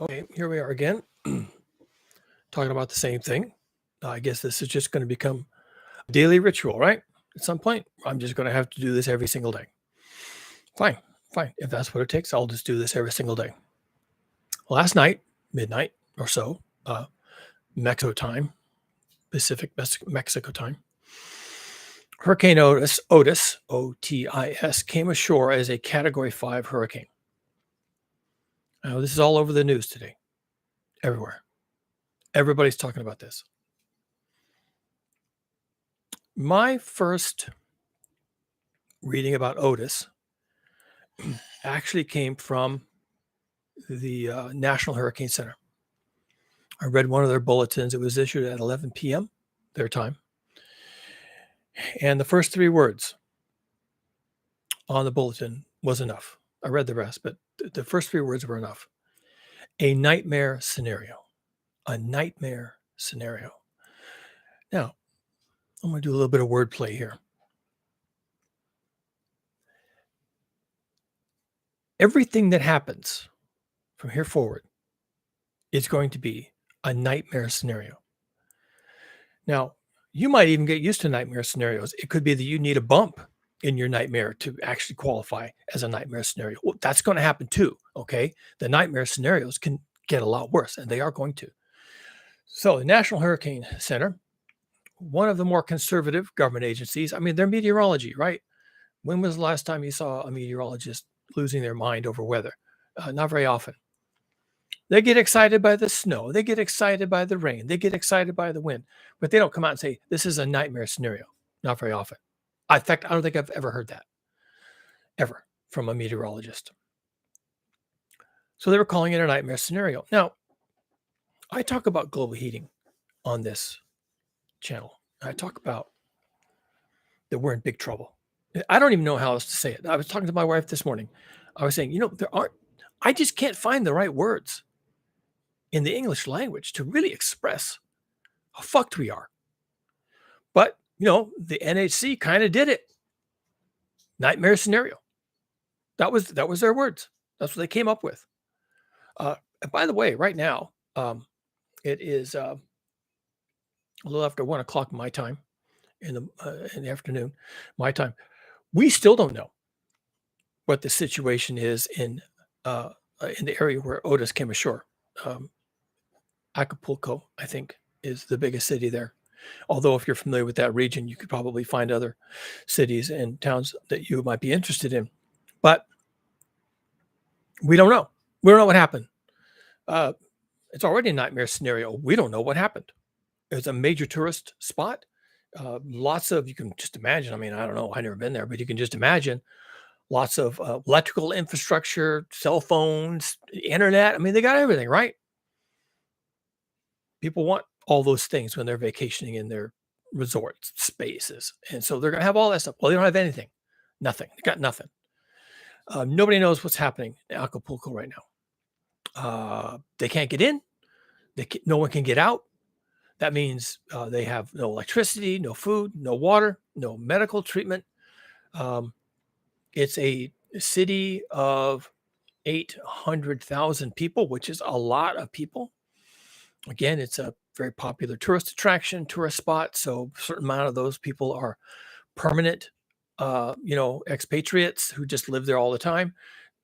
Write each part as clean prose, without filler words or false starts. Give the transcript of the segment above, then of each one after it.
Okay, here we are again, talking about the same thing. I guess this is just going to become a daily ritual, right? At some point, I'm just going to have to do this every single day. Fine, fine. If that's what it takes, I'll just do this every single day. Last night, midnight or so, Mexico time, Pacific Mexico time, Hurricane Otis, O-T-I-S, came ashore as a Category 5 hurricane. Now, this is all over the news today, everywhere. Everybody's talking about this. My first reading about Otis actually came from the National Hurricane Center. I read one of their bulletins. It was issued at 11 p.m. their time. And the first three words on the bulletin was enough. I read the rest, but the first three words were enough. A nightmare scenario. A nightmare scenario. Now, I'm going to do a little bit of wordplay here. Everything that happens from here forward is going to be a nightmare scenario. Now, you might even get used to nightmare scenarios. It could be that you need a bump in your nightmare to actually qualify as a nightmare scenario. Well, that's going to happen too, okay? The nightmare scenarios can get a lot worse, and they are going to. So the National Hurricane Center, one of the more conservative government agencies, I mean, they're meteorology, right? When was the last time you saw a meteorologist losing their mind over weather? Not very often. They get excited by the snow. They get excited by the rain. They get excited by the wind. But they don't come out and say, this is a nightmare scenario. Not very often. In fact, I don't think I've ever heard that, ever, from a meteorologist. So they were calling it a nightmare scenario. Now, I talk about global heating on this channel. I talk about that we're in big trouble. I don't even know how else to say it. I was talking to my wife this morning. I was saying, I just can't find the right words in the English language to really express how fucked we are. But, the NHC kind of did it. Nightmare scenario. That was their words. That's what they came up with. And by the way, right now, it is a little after 1 o'clock my time in the afternoon, my time. We still don't know what the situation is in the area where Otis came ashore. Acapulco, I think, is the biggest city there. Although if you're familiar with that region, you could probably find other cities and towns that you might be interested in. But we don't know. We don't know what happened. It's already a nightmare scenario. We don't know what happened. It's a major tourist spot. You can just imagine. I mean, I don't know. I've never been there, but you can just imagine lots of electrical infrastructure, cell phones, internet. I mean, they got everything, right? People want all those things when they're vacationing in their resort spaces. And so they're going to have all that stuff. Well, they don't have anything. Nothing. They got nothing. Nobody knows what's happening in Acapulco right now. They can't get in. No one can get out. That means they have no electricity, no food, no water, no medical treatment. It's a city of 800,000 people, which is a lot of people. Again, it's a very popular tourist attraction, tourist spot. So a certain amount of those people are permanent, expatriates who just live there all the time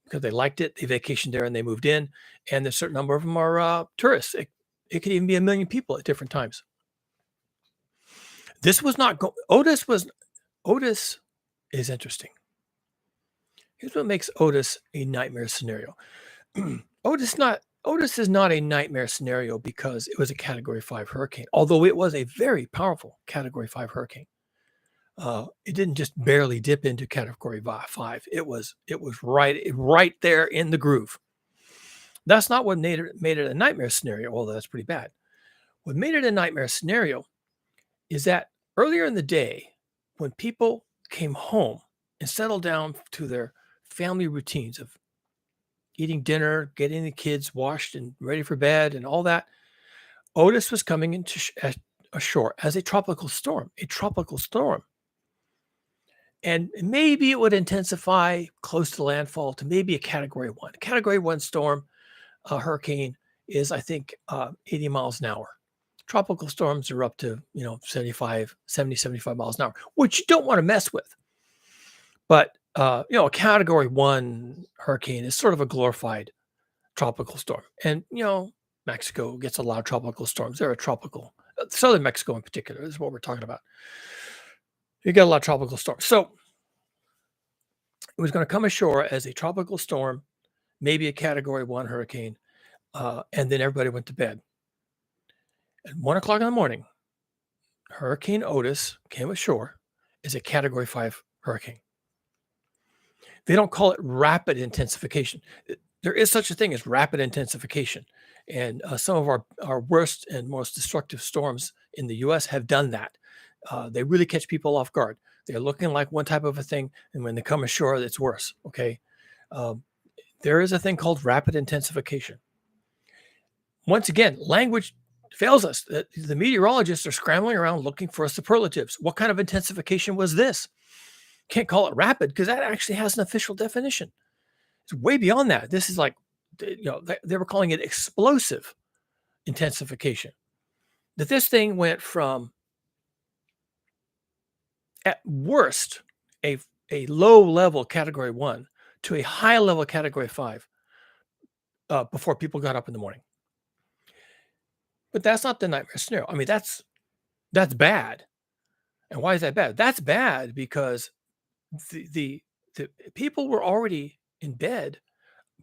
because they liked it. They vacationed there and they moved in. And a certain number of them are tourists. It could even be 1 million people at different times. This was not Otis is interesting. Here's what makes Otis a nightmare scenario. Otis is not a nightmare scenario because it was a Category 5 hurricane, although it was a very powerful Category 5 hurricane. It didn't just barely dip into Category 5. It was right there in the groove. That's not what made it a nightmare scenario, although that's pretty bad. What made it a nightmare scenario is that earlier in the day, when people came home and settled down to their family routines of eating dinner, getting the kids washed and ready for bed and all that, Otis was coming into ashore as a tropical storm. And maybe it would intensify close to landfall to maybe a Category 1. Category 1 storm, a hurricane is, I think, 80 miles an hour. Tropical storms are up to, 75 miles an hour, which you don't want to mess with. But, a category one hurricane is sort of a glorified tropical storm. And, Mexico gets a lot of tropical storms. They're a tropical, southern Mexico in particular is what we're talking about. You get a lot of tropical storms. So it was going to come ashore as a tropical storm, maybe a category one hurricane. And then everybody went to bed. At 1 o'clock in the morning, Hurricane Otis came ashore as a category five hurricane. They don't call it rapid intensification. There is such a thing as rapid intensification. And some of our worst and most destructive storms in the US have done that. They really catch people off guard. They're looking like one type of a thing, and when they come ashore, it's worse. Okay. There is a thing called rapid intensification. Once again, language fails us. The meteorologists are scrambling around looking for superlatives. What kind of intensification was this? Can't call it rapid because that actually has an official definition. It's way beyond that. This is like, they were calling it explosive intensification. That this thing went from, at worst, a low level category one to a high level category five before people got up in the morning. But that's not the nightmare scenario. I mean, that's bad. And why is that bad? That's bad because the people were already in bed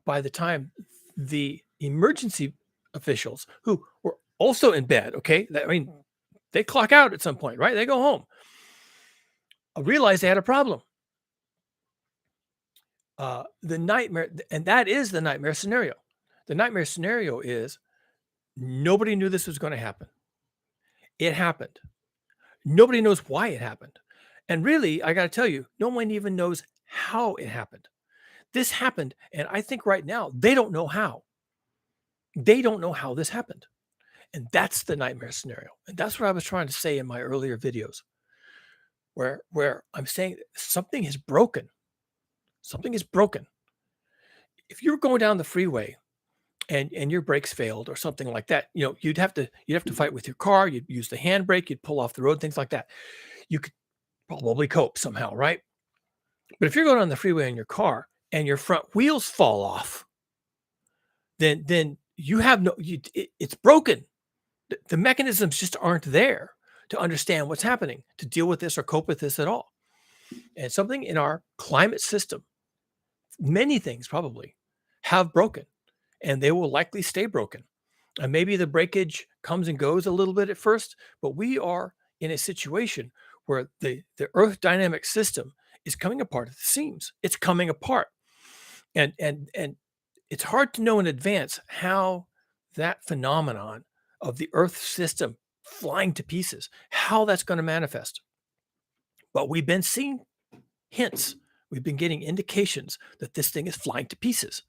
by the time the emergency officials, who were also in bed, okay? I mean, they clock out at some point, right? They go home. Realized they had a problem. The nightmare, and that is the nightmare scenario. The nightmare scenario is nobody knew this was going to happen. It happened. Nobody knows why it happened. And really, I got to tell you, no one even knows how it happened. This happened, and I think right now they don't know how. They don't know how this happened. And that's the nightmare scenario. And that's what I was trying to say in my earlier videos, where I'm saying something is broken. Something is broken. If you're going down the freeway and your brakes failed or something like that, you'd have to fight with your car. You'd use the handbrake. You'd pull off the road, things like that. You could probably cope somehow, right? But if you're going on the freeway in your car and your front wheels fall off, then you have it's broken. The mechanisms just aren't there to understand what's happening, to deal with this or cope with this at all. And something in our climate system, many things probably have broken, and they will likely stay broken. And maybe the breakage comes and goes a little bit at first, but we are in a situation where the Earth dynamic system is coming apart at the seams. It's coming apart. And it's hard to know in advance how that phenomenon of the Earth system flying to pieces, how that's going to manifest. But we've been seeing hints. We've been getting indications that this thing is flying to pieces.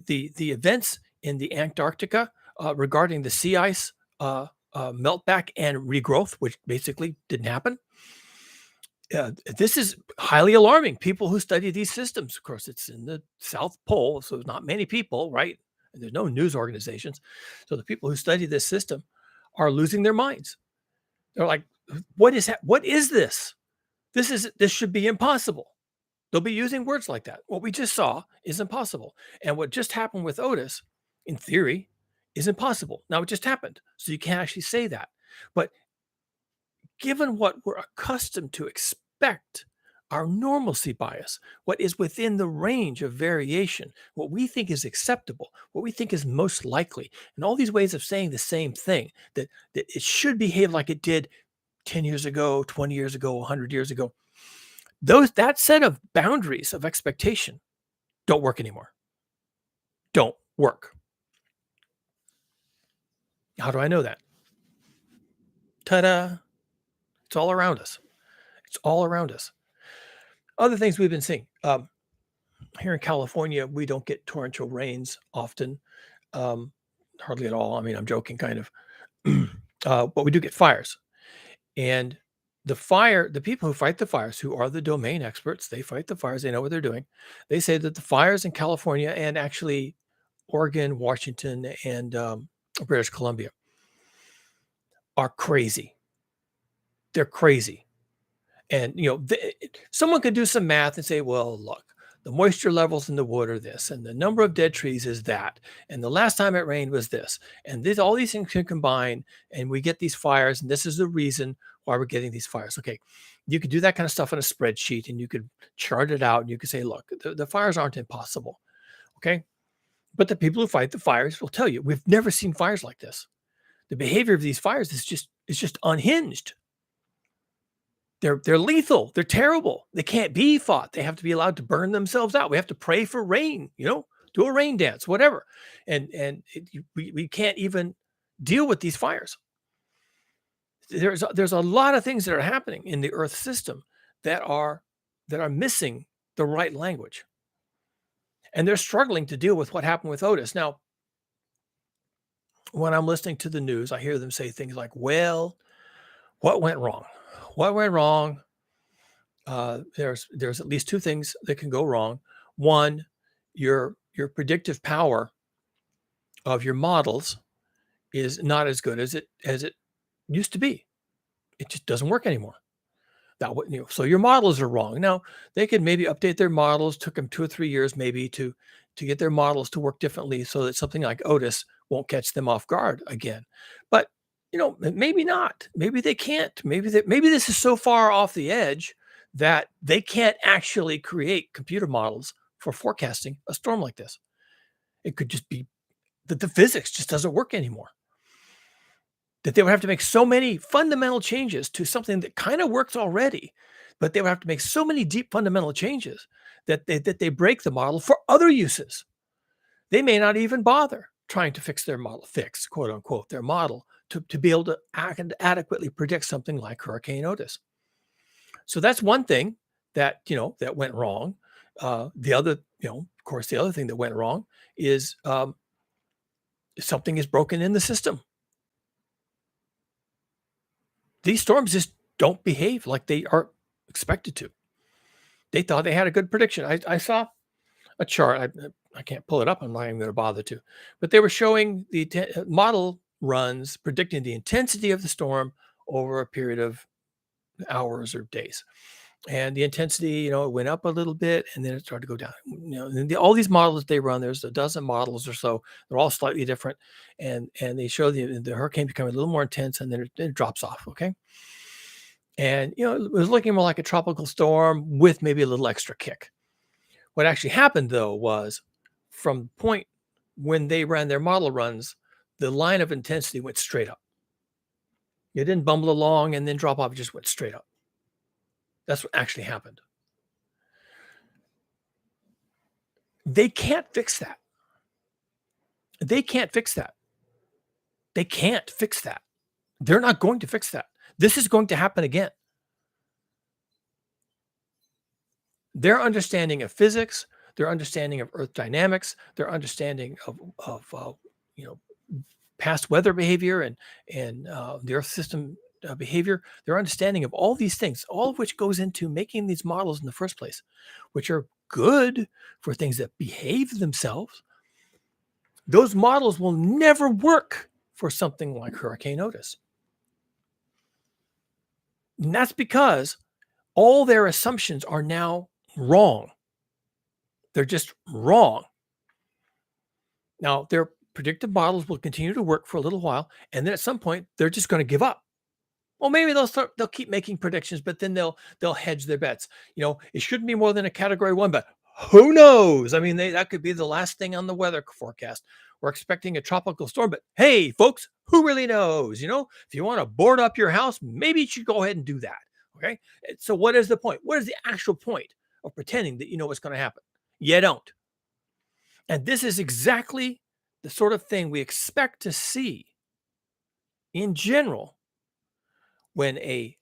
The events in the Antarctica regarding the sea ice meltback and regrowth, which basically didn't happen. This is highly alarming. People who study these systems, of course, it's in the South Pole, so there's not many people, right? And there's no news organizations. So the people who study this system are losing their minds. They're like, what is that? What is this? This should be impossible. They'll be using words like that. What we just saw is impossible. And what just happened with Otis, in theory, is impossible. Now, it just happened. So you can't actually say that. But given what we're accustomed to expect, our normalcy bias, what is within the range of variation, what we think is acceptable, what we think is most likely, and all these ways of saying the same thing, that it should behave like it did 10 years ago, 20 years ago, 100 years ago, that set of boundaries of expectation don't work anymore. Don't work. How do I know that? Ta-da! It's all around us. It's all around us. Other things we've been seeing. Here in California, we don't get torrential rains often, hardly at all. I mean, I'm joking, kind of. But we do get fires. And the people who fight the fires, who are the domain experts, they fight the fires, they know what they're doing. They say that the fires in California and actually Oregon, Washington, and British Columbia, are crazy. They're crazy. And, someone could do some math and say, well, look, the moisture levels in the wood are this, and the number of dead trees is that, and the last time it rained was this, and all these things can combine, and we get these fires, and this is the reason why we're getting these fires. Okay, you could do that kind of stuff on a spreadsheet, and you could chart it out, and you could say, look, the fires aren't impossible. Okay, but the people who fight the fires will tell you, we've never seen fires like this. The behavior of these fires is just unhinged. They're lethal. They're terrible. They can't be fought. They have to be allowed to burn themselves out. We have to pray for rain, do a rain dance, whatever. We can't even deal with these fires. There's a lot of things that are happening in the Earth system that are missing the right language. And they're struggling to deal with what happened with Otis. Now, when I'm listening to the news, I hear them say things like, well, what went wrong? What went wrong? There's at least two things that can go wrong. One, your predictive power of your models is not as good as it used to be. It just doesn't work anymore. So your models are wrong. Now, they could maybe update their models. Took them 2 or 3 years maybe to get their models to work differently so that something like Otis won't catch them off guard again. But maybe not. Maybe they can't. Maybe this is so far off the edge that they can't actually create computer models for forecasting a storm like this. It could just be that the physics just doesn't work anymore. That they would have to make so many fundamental changes to something that kind of works already, but they would have to make so many deep fundamental changes that they break the model for other uses. They may not even bother trying to fix their model, quote unquote, their model to be able to adequately predict something like Hurricane Otis. So that's one thing that went wrong. The other, of course, the other thing that went wrong is something is broken in the system. These storms just don't behave like they are expected to. They thought they had a good prediction. I saw a chart. I can't pull it up. I'm not even going to bother to. But they were showing the model runs predicting the intensity of the storm over a period of hours or days. And the intensity, it went up a little bit and then it started to go down. And all these models they run, there's a dozen models or so. They're all slightly different. And they show the hurricane becoming a little more intense and then it drops off. Okay. And, it was looking more like a tropical storm with maybe a little extra kick. What actually happened, though, was from the point when they ran their model runs, the line of intensity went straight up. It didn't bumble along and then drop off. It just went straight up. That's what actually happened. They can't fix that. They can't fix that. They can't fix that. They're not going to fix that. This is going to happen again. Their understanding of physics, their understanding of Earth dynamics, their understanding of past weather behavior and the Earth system behavior, their understanding of all these things, all of which goes into making these models in the first place, which are good for things that behave themselves. Those models will never work for something like Hurricane Otis. And that's because all their assumptions are now wrong. They're just wrong. Now, their predictive models will continue to work for a little while, and then at some point, they're just going to give up. Well, maybe they'll keep making predictions, but then they'll hedge their bets. It shouldn't be more than a category 1, but who knows? I mean, that could be the last thing on the weather forecast. We're expecting a tropical storm, but hey, folks, who really knows? If you want to board up your house, maybe you should go ahead and do that. Okay. So what is the point? What is the actual point of pretending that you know what's going to happen? You don't. And this is exactly the sort of thing we expect to see in general when a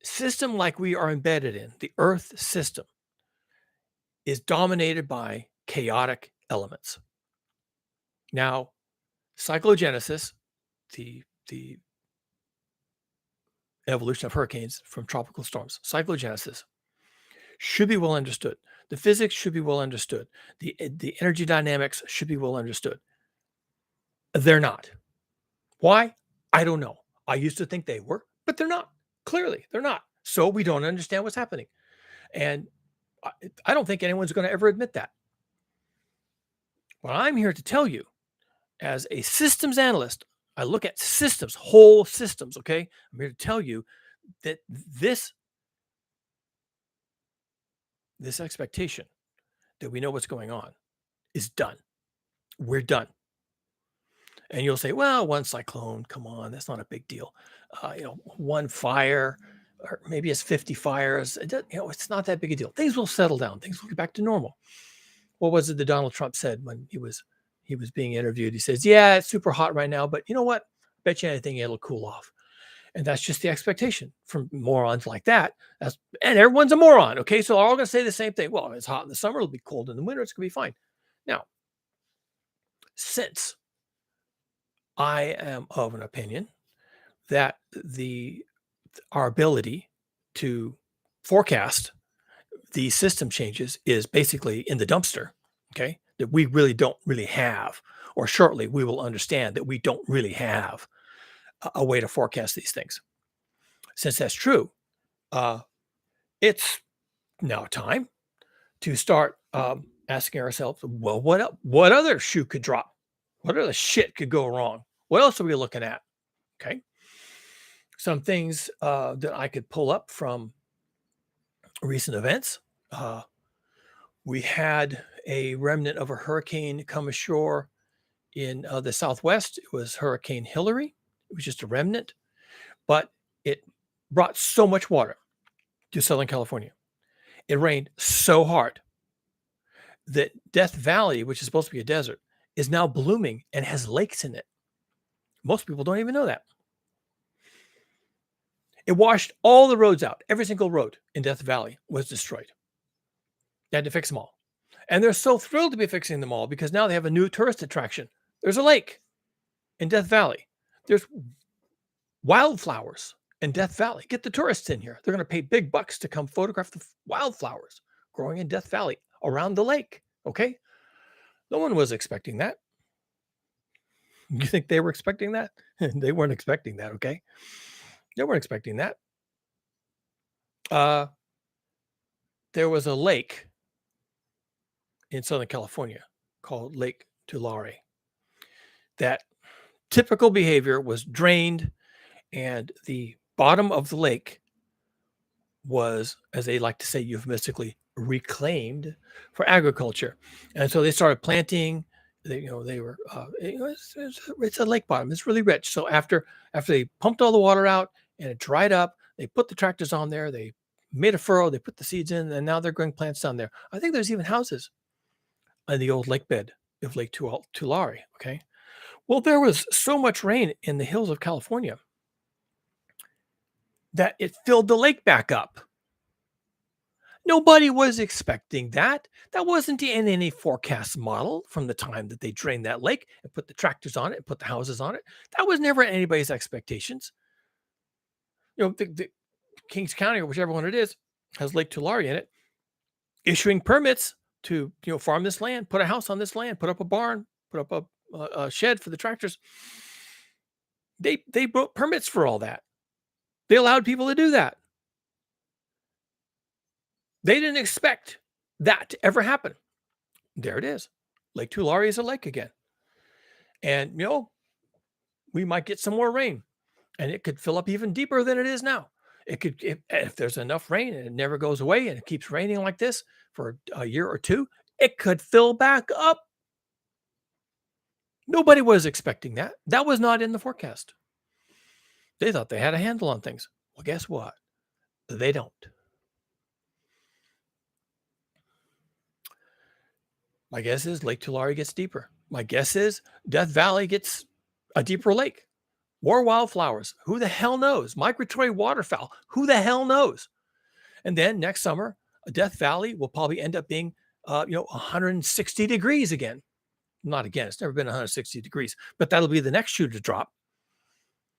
system like we are embedded in, the Earth system, is dominated by chaotic elements. Now, cyclogenesis, the evolution of hurricanes from tropical storms, cyclogenesis should be well understood. The physics should be well understood. The energy dynamics should be well understood. They're not. Why? I don't know. I used to think they were, but they're not. Clearly, they're not. So we don't understand what's happening. And I, I don't think anyone's going to ever admit that. What I'm here to tell you as a systems analyst, I look at systems, whole systems, okay? I'm here to tell you that this expectation that we know what's going on is done. We're done. And you'll say, well, one cyclone, come on, that's not a big deal. One fire, or maybe it's 50 fires. It's not that big a deal. Things will settle down. Things will get back to normal. What was it that Donald Trump said when he was being interviewed? He says, yeah, it's super hot right now, but you know what? Bet you anything it'll cool off. And that's just the expectation from morons like that. And everyone's a moron. Okay. So they're all going to say the same thing. Well, it's hot in the summer. It'll be cold in the winter. It's going to be fine. Now, since I am of an opinion that our ability to forecast these system changes is basically in the dumpster, okay? That we really don't really have, or shortly we will understand that we don't really have a way to forecast these things. Since that's true, uh, it's now time to start asking ourselves, well, what other shoe could drop? What other shit could go wrong? What else are we looking at? Okay. Some things that I could pull up from recent events. We had a remnant of a hurricane come ashore in the Southwest. It was Hurricane Hillary. It was just a remnant, but it brought so much water to Southern California. It rained so hard that Death Valley, which is supposed to be a desert, is now blooming and has lakes in it. Most people don't even know that. It washed all the roads out. Every single road in Death Valley was destroyed. They had to fix them all. And they're so thrilled to be fixing them all because now they have a new tourist attraction. There's a lake in Death Valley. There's wildflowers in Death Valley. Get the tourists in here. They're going to pay big bucks to come photograph the wildflowers growing in Death Valley around the lake. Okay. No one was expecting that. You think they were expecting that? They weren't expecting that. Okay. They weren't expecting that. There was a lake in Southern California called Lake Tulare that typical behavior was drained, and the bottom of the lake was, as they like to say euphemistically, reclaimed for agriculture. And so they started planting. They were it's a lake bottom. It's really rich. So after they pumped all the water out and it dried up, they put the tractors on there. They made a furrow. They put the seeds in, and now they're growing plants down there. I think there's even houses on the old lake bed of Lake Tulare. Okay. Well, there was so much rain in the hills of California that it filled the lake back up. Nobody was expecting that. That wasn't in any forecast model from the time that they drained that lake and put the tractors on it and put the houses on it. That was never anybody's expectations. The Kings County or whichever one it is has Lake Tulare in it, issuing permits to farm this land, put a house on this land, put up a barn, put up a shed for the tractors. They wrote permits for all that. They allowed people to do that. They didn't expect that to ever happen. There it is. Lake Tulare is a lake again. And, we might get some more rain, and it could fill up even deeper than it is now. It could, if there's enough rain and it never goes away and it keeps raining like this for a year or two, it could fill back up. Nobody was expecting that. That was not in the forecast. They thought they had a handle on things. Well, guess what? They don't. My guess is Lake Tulare gets deeper. My guess is Death Valley gets a deeper lake. More wildflowers. Who the hell knows? Migratory waterfowl. Who the hell knows? And then next summer, Death Valley will probably end up being, 160 degrees again. Not again. It's never been 160 degrees, but that'll be the next shoe to drop.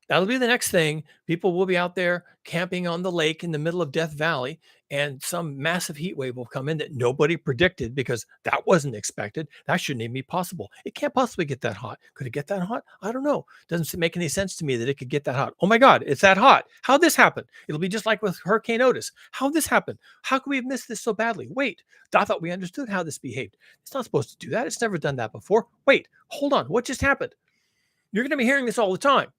That'll be the next thing. People will be out there camping on the lake in the middle of Death Valley, and some massive heat wave will come in that nobody predicted because that wasn't expected. That shouldn't even be possible. It can't possibly get that hot. Could it get that hot? I don't know. Doesn't make any sense to me that it could get that hot. Oh my God, it's that hot. How'd this happen? It'll be just like with Hurricane Otis. How'd this happen? How could we have missed this so badly? Wait, I thought we understood how this behaved. It's not supposed to do that. It's never done that before. Wait, hold on. What just happened? You're going to be hearing this all the time.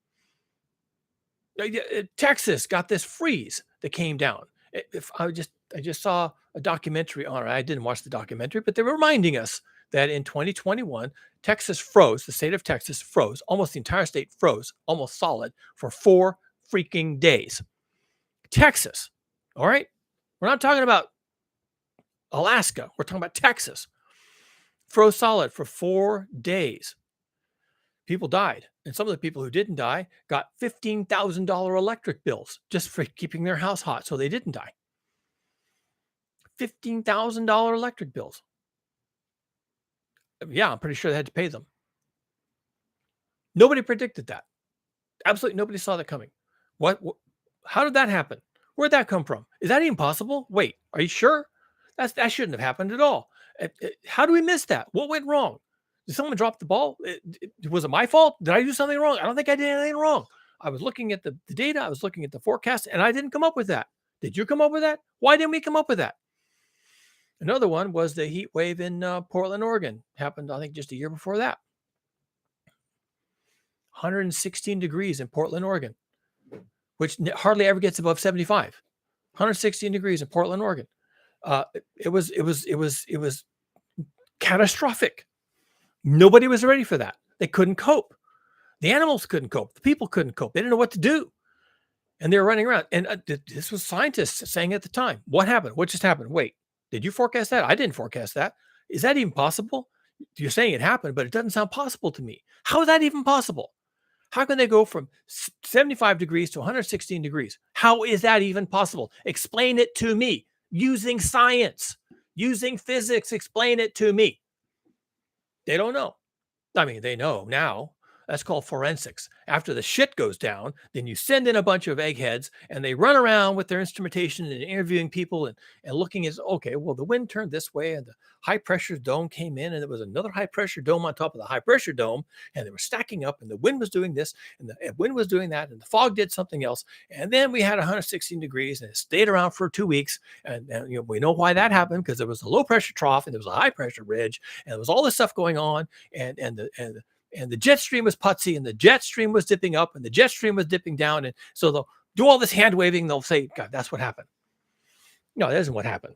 Texas got this freeze that came down. If I just saw a documentary on it. I didn't watch the documentary, but they were reminding us that in 2021, Texas froze. The state of Texas froze. Almost the entire state froze, almost solid for 4 freaking days. Texas. All right. We're not talking about Alaska. We're talking about Texas. Froze solid for 4 days. People died. And some of the people who didn't die got $15,000 electric bills just for keeping their house hot so they didn't die. $15,000 electric bills. Yeah, I'm pretty sure they had to pay them. Nobody predicted that. Absolutely nobody saw that coming. What how did that happen? Where'd that come from? Is that even possible? Wait, are you sure? That shouldn't have happened at all. How do we miss that? What went wrong? Did someone drop the ball? Was it my fault? Did I do something wrong? I don't think I did anything wrong. I was looking at the data. I was looking at the forecast, and I didn't come up with that. Did you come up with that? Why didn't we come up with that? Another one was the heat wave in Portland, Oregon. Happened, I think, just a year before that. 116 degrees in Portland, Oregon, which hardly ever gets above 75. 116 degrees in Portland, Oregon. It was catastrophic. Nobody was ready for that. They couldn't cope. The animals couldn't cope. The people couldn't cope. They didn't know what to do. And they were running around. And this was scientists saying at the time, what happened? What just happened? Wait, did you forecast that? I didn't forecast that. Is that even possible? You're saying it happened, but it doesn't sound possible to me. How is that even possible? How can they go from 75 degrees to 116 degrees? How is that even possible? Explain it to me using science, using physics. Explain it to me. They don't know. I mean, they know now. That's called forensics. After the shit goes down, then you send in a bunch of eggheads and they run around with their instrumentation and interviewing people and looking at, okay, well, the wind turned this way and the high pressure dome came in and there was another high pressure dome on top of the high pressure dome and they were stacking up and the wind was doing this and the wind was doing that and the fog did something else. And then we had 116 degrees and it stayed around for 2 weeks. And we know why that happened because there was a low pressure trough and there was a high pressure ridge and there was all this stuff going on and the jet stream was putsy and the jet stream was dipping up and the jet stream was dipping down. And so they'll do all this hand waving. They'll say, God, that's what happened. No, that isn't what happened.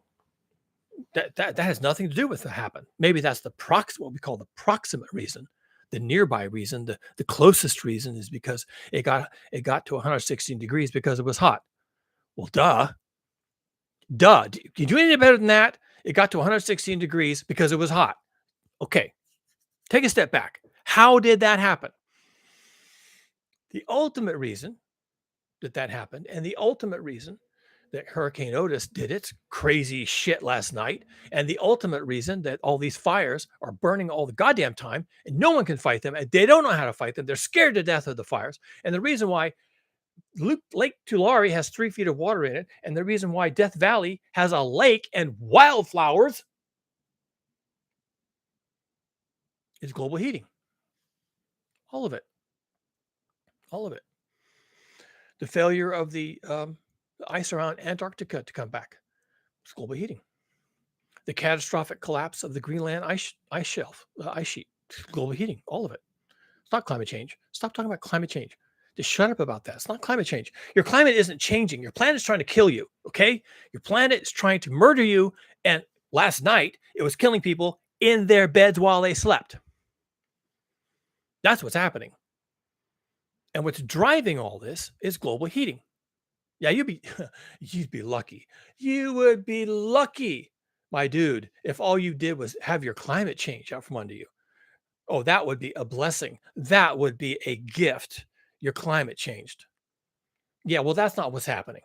That has nothing to do with what happened. Maybe that's what we call the proximate reason, the nearby reason, the closest reason is because it got to 116 degrees because it was hot. Well, duh. Can you do anything better than that? It got to 116 degrees because it was hot. Okay. Take a step back. How did that happen? The ultimate reason that happened, and the ultimate reason that Hurricane Otis did its crazy shit last night, and the ultimate reason that all these fires are burning all the goddamn time, and no one can fight them, and they don't know how to fight them. They're scared to death of the fires. And the reason why Lake Tulare has 3 feet of water in it, and the reason why Death Valley has a lake and wildflowers is global heating. All of it. All of it. The failure of the ice around Antarctica to come back. It's global heating. The catastrophic collapse of the Greenland ice shelf, ice sheet. Global heating. All of it. It's not climate change. Stop talking about climate change. Just shut up about that. It's not climate change. Your climate isn't changing. Your planet is trying to kill you. Okay? Your planet is trying to murder you. And last night, it was killing people in their beds while they slept. That's what's happening. And what's driving all this is global heating. Yeah, you'd be lucky. You would be lucky, my dude, if all you did was have your climate change out from under you. Oh, that would be a blessing. That would be a gift. Your climate changed. Yeah, well, that's not what's happening.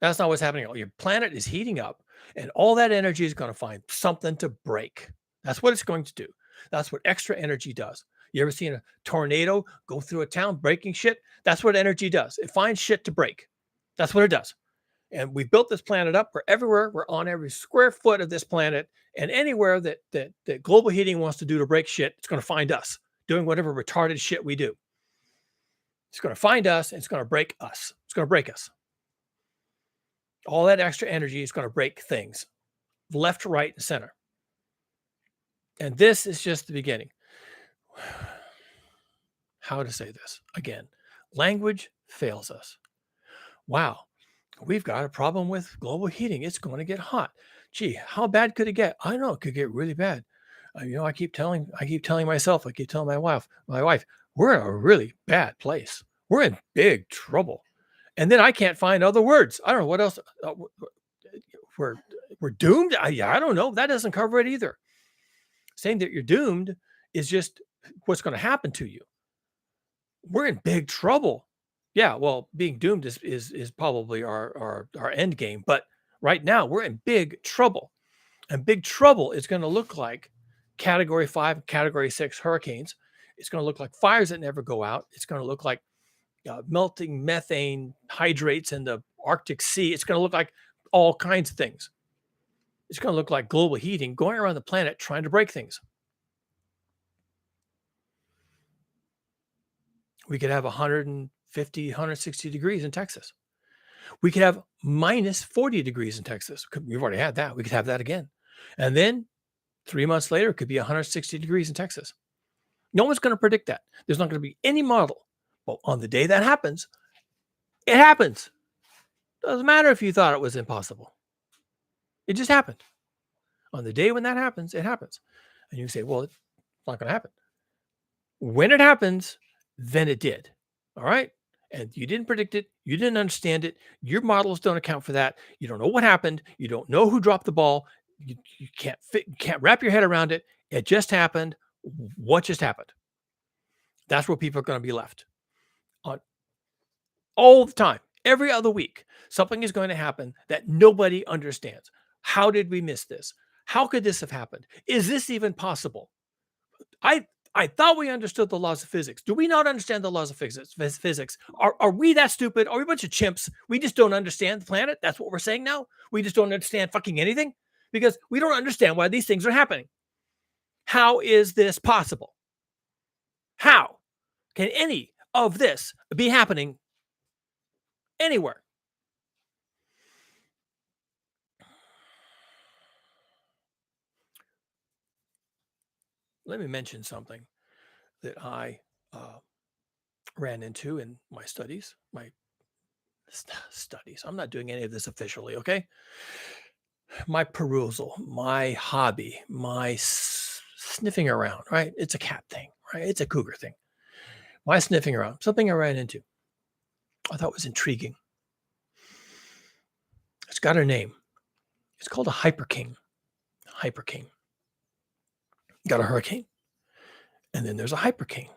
That's not what's happening. Your planet is heating up, and all that energy is going to find something to break. That's what it's going to do. That's what extra energy does. You ever seen a tornado go through a town breaking shit? That's what energy does. It finds shit to break. That's what it does. And we built this planet up. We're everywhere. We're on every square foot of this planet. And anywhere that global heating wants to do to break shit, it's going to find us doing whatever retarded shit we do. It's going to find us and it's going to break us. It's going to break us. All that extra energy is going to break things left, right, and center. And this is just the beginning. How to say this again? Language fails us. Wow, we've got a problem with global heating. It's going to get hot. Gee, how bad could it get? I know it could get really bad. I keep telling myself, I keep telling my wife, we're in a really bad place. We're in big trouble. And then I can't find other words. I don't know what else. We're doomed. I don't know. That doesn't cover it either. Saying that you're doomed is just what's going to happen to you. We're in big trouble. Yeah, well, being doomed is probably our end game. But right now we're in big trouble. And big trouble is going to look like Category 5, Category 6 hurricanes. It's going to look like fires that never go out. It's going to look like melting methane hydrates in the Arctic Sea. It's going to look like all kinds of things. It's going to look like global heating going around the planet trying to break things. We could have 150, 160 degrees in Texas. We could have minus 40 degrees in Texas. We've already had that. We could have that again. And then 3 months later, it could be 160 degrees in Texas. No one's going to predict that. There's not going to be any model. But on the day that happens, it happens. Doesn't matter if you thought it was impossible. It just happened. On the day when that happens, it happens. And you say, well, it's not going to happen. When it happens, then it did. All right? And you didn't predict it. You didn't understand it. Your models don't account for that. You don't know what happened. You don't know who dropped the ball. You can't wrap your head around it. It just happened. What just happened? That's where people are going to be left on all the time. Every other week, something is going to happen that nobody understands. How did we miss this? How could this have happened? Is this even possible? I thought we understood the laws of physics. Do we not understand the laws of physics? Are we that stupid? Are we a bunch of chimps? We just don't understand the planet? That's what we're saying now? We just don't understand fucking anything? Because we don't understand why these things are happening. How is this possible? How can any of this be happening anywhere? Let me mention something that I ran into in my studies. I'm not doing any of this officially, okay? My perusal, my hobby, my sniffing around, right? It's a cat thing, right? It's a cougar thing. My sniffing around, something I ran into, I thought was intriguing. It's got a name. It's called a hypercane. Hypercane. Got a hurricane, and then there's a hypercane.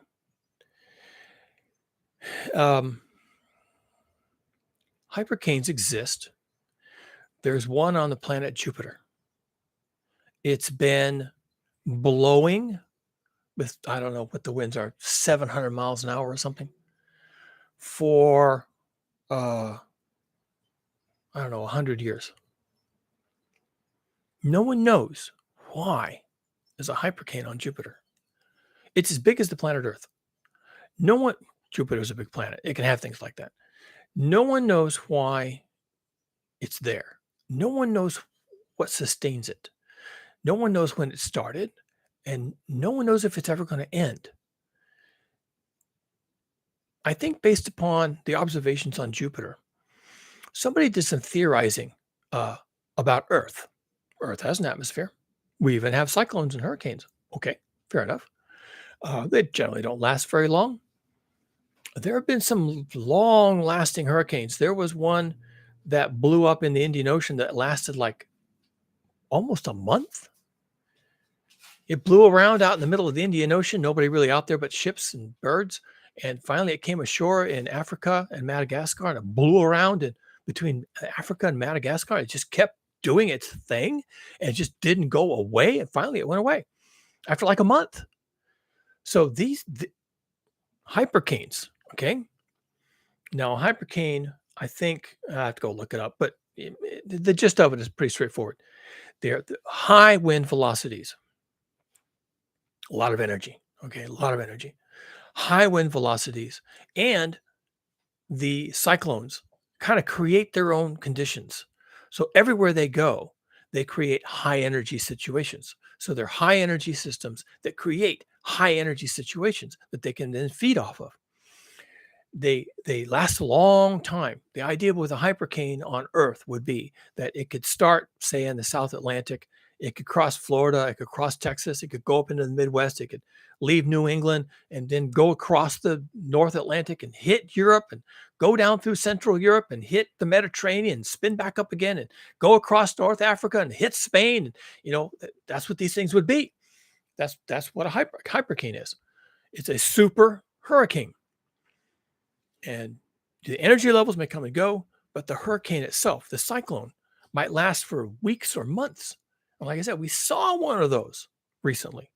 Hypercanes exist. There's one on the planet Jupiter. It's been blowing with, I don't know what the winds are, 700 miles an hour or something for, I don't know, 100 years. No one knows why there's a hypercane on Jupiter. It's as big as the planet Earth. Jupiter's a big planet. It can have things like that. No one knows why it's there. No one knows what sustains it. No one knows when it started, and no one knows if it's ever going to end. I think based upon the observations on Jupiter, somebody did some theorizing about Earth. Earth has an atmosphere. We even have cyclones and hurricanes. Okay, fair enough. They generally don't last very long. There have been some long-lasting hurricanes. There was one that blew up in the Indian Ocean that lasted like almost a month. It blew around out in the middle of the Indian Ocean, nobody really out there but ships and birds. And finally, it came ashore in Africa and Madagascar, and it blew around between Africa and Madagascar. It just kept doing its thing, and it just didn't go away. And finally, it went away after like a month. So hypercanes, okay? Now, hypercane, I think I have to go look it up, but the gist of it is pretty straightforward. They're high wind velocities, a lot of energy. Okay, a lot of energy, high wind velocities, and the cyclones kind of create their own conditions. So everywhere they go, they create high energy situations. So they're high energy systems that create high energy situations that they can then feed off of. They last a long time. The idea with a hypercane on Earth would be that it could start, say, in the South Atlantic. It could cross Florida. It could cross Texas. It could go up into the Midwest. It could leave New England and then go across the North Atlantic and hit Europe and go down through Central Europe and hit the Mediterranean, spin back up again and go across North Africa and hit Spain. That's what these things would be. That's what a hypercane is. It's a super hurricane. And the energy levels may come and go, but the hurricane itself, the cyclone, might last for weeks or months. And like I said, we saw one of those recently.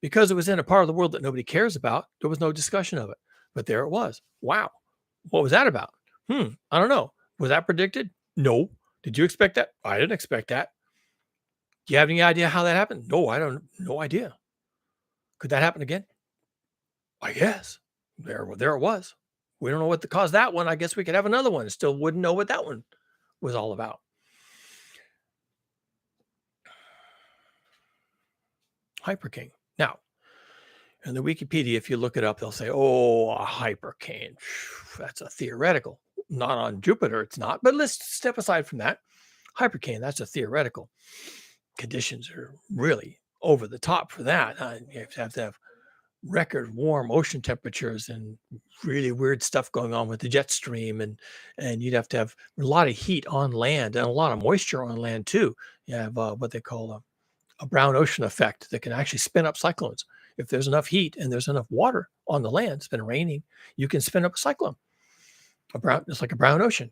Because it was in a part of the world that nobody cares about, there was no discussion of it. But there it was. Wow. What was that about? I don't know. Was that predicted? No. Did you expect that? I didn't expect that. Do you have any idea how that happened? No, I don't. No idea. Could that happen again? I guess. There it was. We don't know what caused that one. I guess we could have another one. Still wouldn't know what that one was all about. Hypercane. Now, in the Wikipedia, if you look it up, they'll say, oh, a hypercane. That's a theoretical. Not on Jupiter, it's not. But let's step aside from that. Hypercane, that's a theoretical. Conditions are really over the top for that. You have to have record warm ocean temperatures and really weird stuff going on with the jet stream, and you'd have to have a lot of heat on land and a lot of moisture on land too. You have what they call a brown ocean effect that can actually spin up cyclones. If there's enough heat and there's enough water on the land, it's been raining, you can spin up a cyclone. It's like a brown ocean.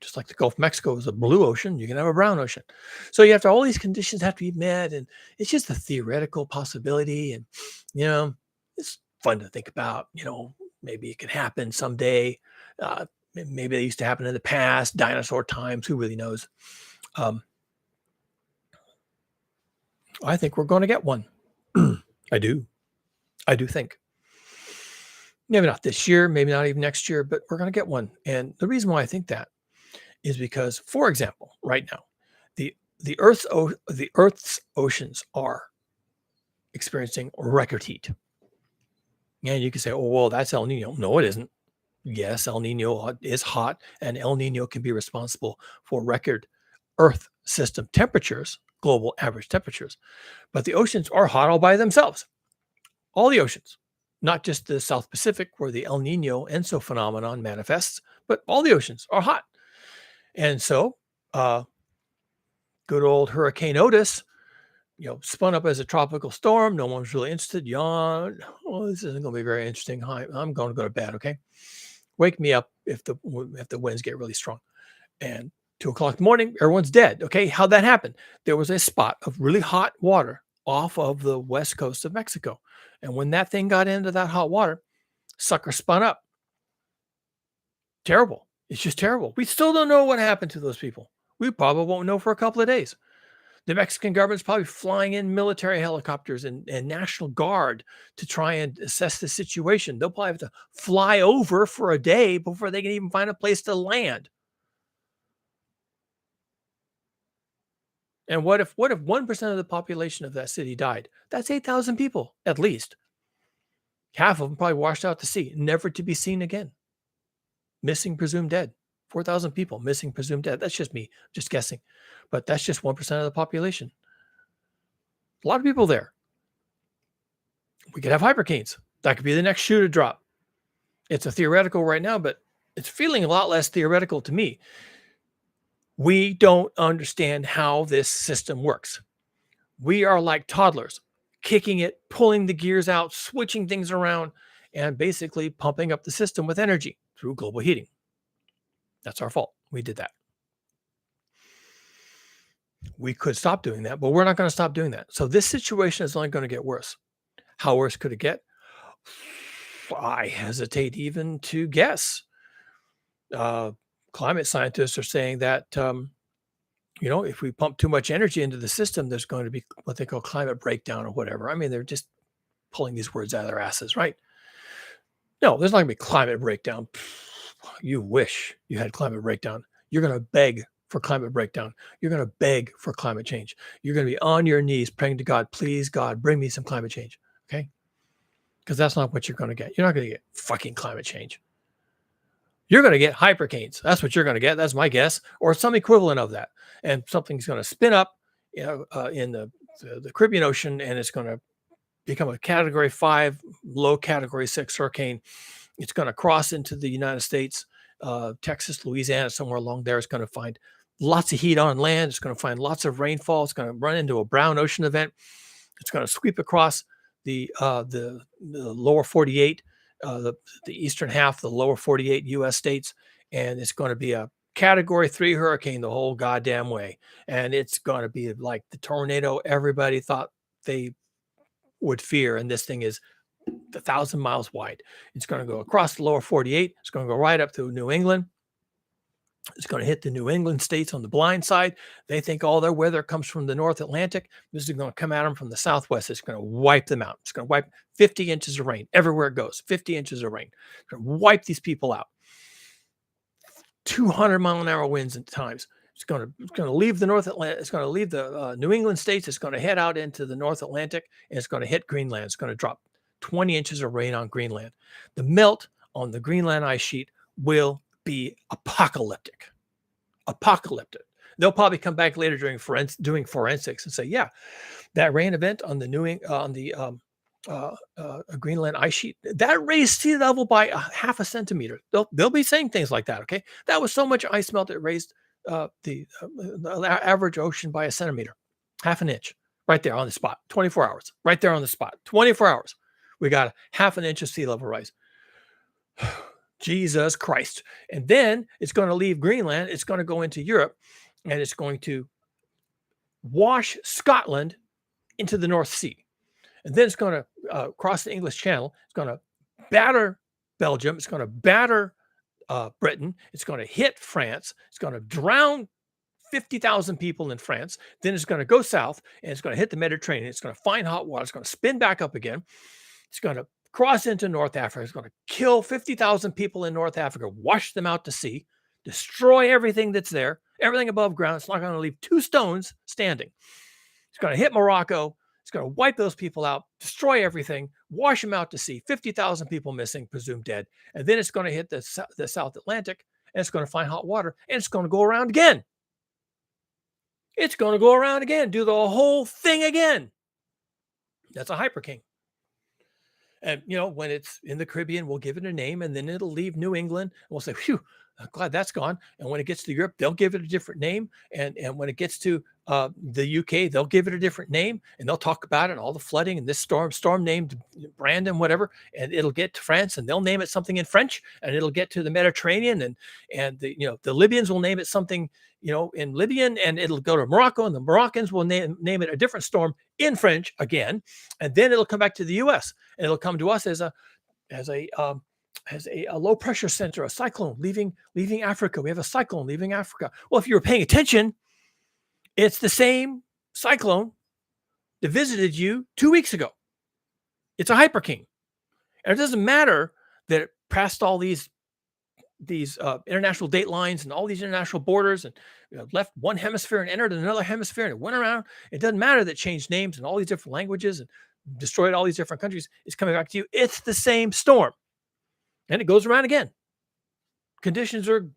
Just like the Gulf of Mexico is a blue ocean, you can have a brown ocean. So you have to, all these conditions have to be met, and it's just a theoretical possibility. And it's fun to think about. Maybe it could happen someday. Maybe they used to happen in the past, dinosaur times. Who really knows? I think we're going to get one. I do think. Maybe not this year, maybe not even next year, but we're going to get one. And the reason why I think that is because, for example, right now, the Earth's oceans are experiencing record heat. And you can say, oh, well, that's El Nino. No, it isn't. Yes, El Nino is hot, and El Nino can be responsible for record Earth system temperatures, global average temperatures. But the oceans are hot all by themselves. All the oceans, not just the South Pacific where the El Nino ENSO phenomenon manifests, but all the oceans are hot. And so good old Hurricane Otis, spun up as a tropical storm. No one's really interested. Yawn. Well, this isn't going to be very interesting. Hi, I'm going to go to bed. Okay. Wake me up if the winds get really strong. And 2:00 in the morning, everyone's dead. Okay. How'd that happen? There was a spot of really hot water off of the west coast of Mexico. And when that thing got into that hot water, sucker spun up. Terrible. It's just terrible. We still don't know what happened to those people. We probably won't know for a couple of days. The Mexican government's probably flying in military helicopters and National Guard to try and assess the situation. They'll probably have to fly over for a day before they can even find a place to land. And what if 1% of the population of that city died? That's 8,000 people, at least. Half of them probably washed out to sea, never to be seen again. Missing, presumed dead. 4,000 people missing, presumed dead. That's just me, just guessing. But that's just 1% of the population. A lot of people there. We could have hypercanes. That could be the next shoe to drop. It's a theoretical right now, but it's feeling a lot less theoretical to me. We don't understand how this system works. We are like toddlers, kicking it, pulling the gears out, switching things around, and basically pumping up the system with energy through global heating. That's our fault. We did that. We could stop doing that, but we're not going to stop doing that. So this situation is only going to get worse. How worse could it get? I hesitate even to guess. Uh, Climate scientists are saying that, if we pump too much energy into the system, there's going to be what they call climate breakdown or whatever. I mean, they're just pulling these words out of their asses, right? No, there's not going to be climate breakdown. You wish you had climate breakdown. You're going to beg for climate breakdown. You're going to beg for climate change. You're going to be on your knees praying to God, please, God, bring me some climate change. Okay? Because that's not what you're going to get. You're not going to get fucking climate change. You're going to get hypercanes. That's what you're going to get. That's my guess, or some equivalent of that. And something's going to spin up, in the Caribbean Ocean, and it's going to become a Category 5, low Category 6 hurricane. It's going to cross into the United States, Texas, Louisiana, somewhere along there. It's going to find lots of heat on land. It's going to find lots of rainfall. It's going to run into a brown ocean event. It's going to sweep across the lower 48, the eastern half, the lower 48 U.S. states, and it's going to be a Category 3 hurricane the whole goddamn way. And it's going to be like the tornado everybody thought they would fear. And this thing is 1,000 miles wide. It's going to go across the lower 48. It's going to go right up to New England. It's going to hit the New England states on the blind side. They think all their weather comes from the North Atlantic. This is going to come at them from the Southwest. It's going to wipe them out. It's going to wipe 50 inches of rain everywhere it goes. 50 inches of rain. It's going to wipe these people out. 200-mile-an-hour winds at times. It's going to leave the North Atlantic. It's going to leave the New England states. It's going to head out into the North Atlantic, and it's going to hit Greenland. It's going to drop 20 inches of rain on Greenland. The melt on the Greenland ice sheet will be apocalyptic. Apocalyptic. They'll probably come back later doing forensics and say, yeah, that rain event on the Greenland ice sheet that raised sea level by half a centimeter. They'll be saying things like that. Okay, that was so much ice melt it raised the average ocean by a centimeter, half an inch, right there on the spot. 24 hours, right there on the spot. 24 hours, we got a half an inch of sea level rise. Jesus Christ. And then it's going to leave Greenland. It's going to go into Europe, and it's going to wash Scotland into the North Sea. And then it's going to cross the English Channel. It's going to batter Belgium. It's going to batter Britain. It's going to hit France. It's going to drown 50,000 people in France. Then it's going to go south, and it's going to hit the Mediterranean. It's going to find hot water. It's going to spin back up again. It's going to cross into North Africa. It's going to kill 50,000 people in North Africa, wash them out to sea, destroy everything that's there, everything above ground. It's not going to leave 2 stones standing. It's going to hit Morocco. It's going to wipe those people out, destroy everything, wash them out to sea, 50,000 people missing, presumed dead. And then it's going to hit the South Atlantic, and it's going to find hot water, and it's going to go around again. It's going to go around again, do the whole thing again. That's a hypercane. And, when it's in the Caribbean, we'll give it a name, and then it'll leave New England. And we'll say, phew, I'm glad that's gone. And when it gets to Europe, they'll give it a different name. And when it gets to the UK, they'll give it a different name, and they'll talk about it and all the flooding and this storm named Brandon, whatever. And it'll get to France, and they'll name it something in French, and it'll get to the Mediterranean, and the Libyans will name it something, in Libyan, and it'll go to Morocco, and the Moroccans will name it a different storm in French again. And then it'll come back to the US, and it'll come to us as a low pressure center, a cyclone leaving Africa. We have a cyclone leaving Africa. Well, if you were paying attention, it's the same cyclone that visited you 2 weeks ago. It's a hypercane. And it doesn't matter that it passed all these international date lines and all these international borders, and left one hemisphere and entered another hemisphere, and it went around. It doesn't matter that it changed names and all these different languages and destroyed all these different countries. It's coming back to you. It's the same storm. And it goes around again. Conditions are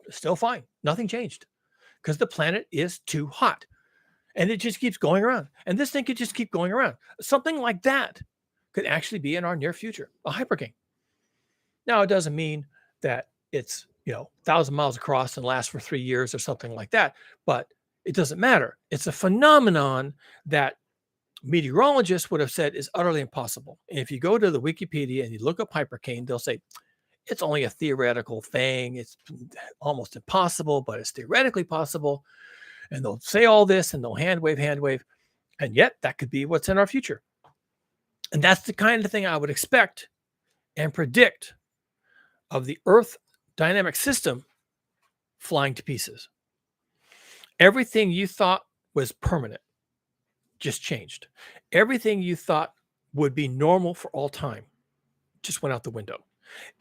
still fine. Nothing changed because the planet is too hot. And it just keeps going around. And this thing could just keep going around. Something like that could actually be in our near future, a hypercane. Now, it doesn't mean that it's 1,000 miles across and lasts for 3 years or something like that. But it doesn't matter. It's a phenomenon that meteorologists would have said is utterly impossible. And if you go to the Wikipedia and you look up hypercane, they'll say it's only a theoretical thing. It's almost impossible, but it's theoretically possible. And they'll say all this, and they'll hand wave. And yet that could be what's in our future. And that's the kind of thing I would expect and predict of the Earth dynamic system flying to pieces. Everything you thought was permanent just changed. Everything you thought would be normal for all time just went out the window.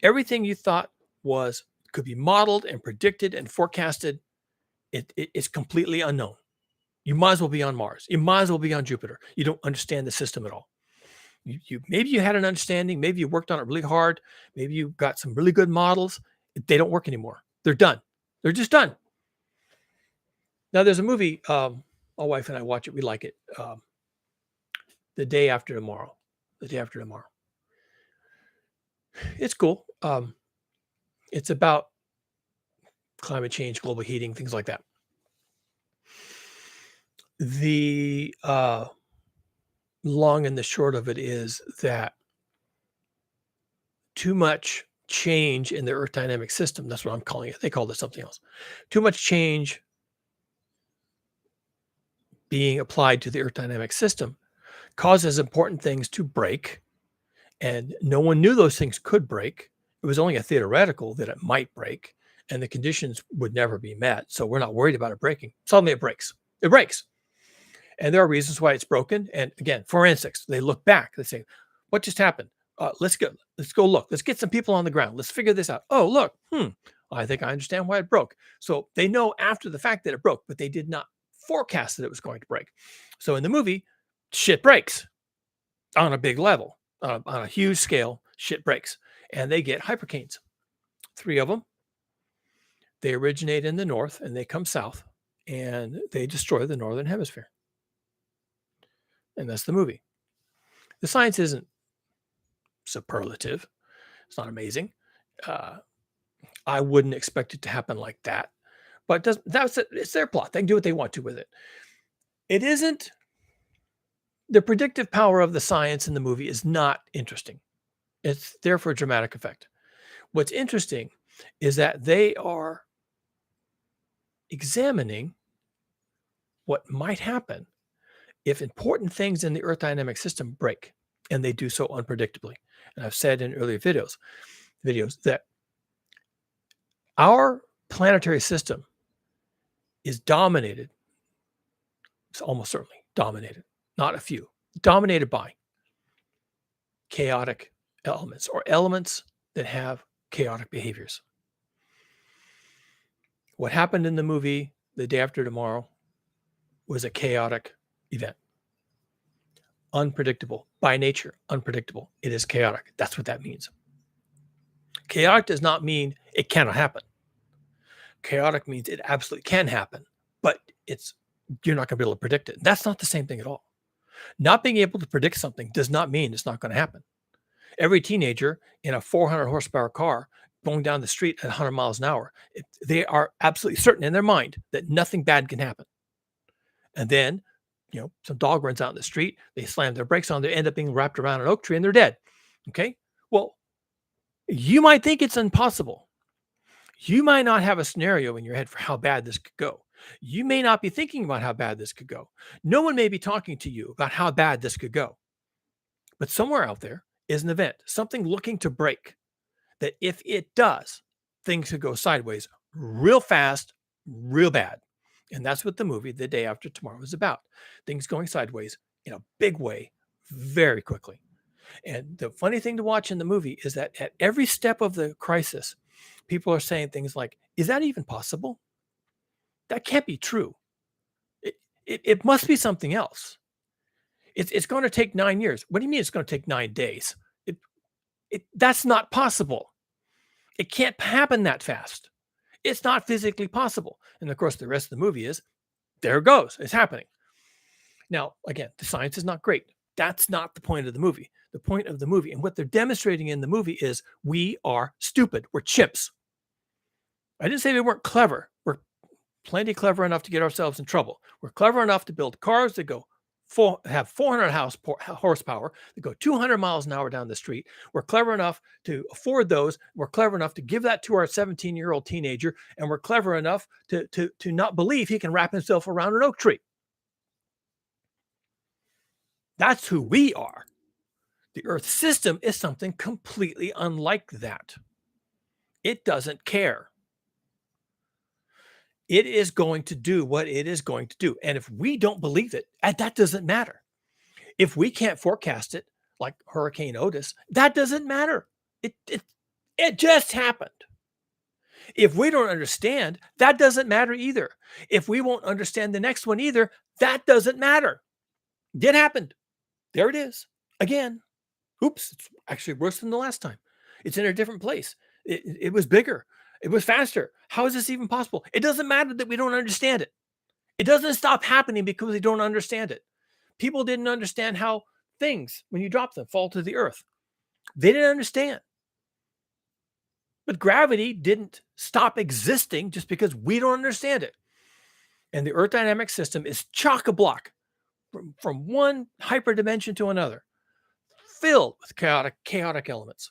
Everything you thought was could be modeled and predicted and forecasted, it's completely unknown. You might as well be on Mars. You might as well be on Jupiter. You don't understand the system at all. You maybe you had an understanding, maybe you worked on it really hard, maybe you got some really good models. They don't work anymore. They're done. They're just done. Now there's a movie, my wife and I watch it. We like it. The Day After Tomorrow. The Day After Tomorrow. It's cool. It's about climate change, global heating, things like that. The long and the short of it is that too much change in the Earth dynamic system, that's what I'm calling it. They called it something else. Too much change being applied to the Earth dynamic system causes important things to break. And no one knew those things could break. It was only a theoretical that it might break, and the conditions would never be met. So we're not worried about it breaking. Suddenly it breaks. It breaks. And there are reasons why it's broken. And again, forensics, they look back, they say, what just happened? Let's go look. Let's get some people on the ground. Let's figure this out. Oh, look, I think I understand why it broke. So they know after the fact that it broke, but they did not forecast that it was going to break. So in the movie, shit breaks on a big level, on a huge scale, shit breaks. And they get hypercanes, 3 of them. They originate in the north and they come south and they destroy the northern hemisphere. And that's the movie. The science isn't superlative. It's not amazing. I wouldn't expect it to happen like that. But it's their plot. They can do what they want to with it. It isn't. The predictive power of the science in the movie is not interesting. It's there for a dramatic effect. What's interesting is that they are examining what might happen if important things in the Earth dynamic system break, and they do so unpredictably. And I've said in earlier videos that our planetary system is dominated, it's almost certainly dominated, not a few, dominated by chaotic elements or elements that have chaotic behaviors. What happened in the movie The Day After Tomorrow was a chaotic event. Unpredictable. By nature, unpredictable. It is chaotic. That's what that means. Chaotic does not mean it cannot happen. Chaotic means it absolutely can happen, but you're not going to be able to predict it. That's not the same thing at all. Not being able to predict something does not mean it's not going to happen. Every teenager in a 400 horsepower car going down the street at 100 miles an hour, they are absolutely certain in their mind that nothing bad can happen. And then, some dog runs out in the street, they slam their brakes on, they end up being wrapped around an oak tree and they're dead. Okay? Well, you might think it's impossible. You might not have a scenario in your head for how bad this could go. You may not be thinking about how bad this could go. No one may be talking to you about how bad this could go. But somewhere out there is an event, something looking to break, that if it does, things could go sideways real fast, real bad. And that's what the movie The Day After Tomorrow is about. Things going sideways in a big way very quickly. And the funny thing to watch in the movie is that at every step of the crisis, people are saying things like, is that even possible? That can't be true. It must be something else. It's going to take 9 years. What do you mean it's going to take 9 days? That's not possible. It can't happen that fast. It's not physically possible. And of course, the rest of the movie is, there it goes. It's happening. Now, again, the science is not great. That's not the point of the movie. The point of the movie and what they're demonstrating in the movie is we are stupid. We're chimps. I didn't say we weren't clever. We're plenty clever enough to get ourselves in trouble. We're clever enough to build cars that have 400 horsepower, that go 200 miles an hour down the street. We're clever enough to afford those. We're clever enough to give that to our 17-year-old teenager, and we're clever enough to not believe he can wrap himself around an oak tree. That's who we are. The Earth system is something completely unlike that. It doesn't care. It is going to do what it is going to do. And if we don't believe it, that doesn't matter. If we can't forecast it, like Hurricane Otis, that doesn't matter. It just happened. If we don't understand, that doesn't matter either. If we won't understand the next one either, that doesn't matter. It happened. There it is. Again. Oops, it's actually worse than the last time. It's in a different place. It was bigger. It was faster. How is this even possible? It doesn't matter that we don't understand it. It doesn't stop happening because we don't understand it. People didn't understand how things, when you drop them, fall to the earth. They didn't understand. But gravity didn't stop existing just because we don't understand it. And the Earth dynamic system is chock-a-block from one hyperdimension to another, filled with chaotic elements.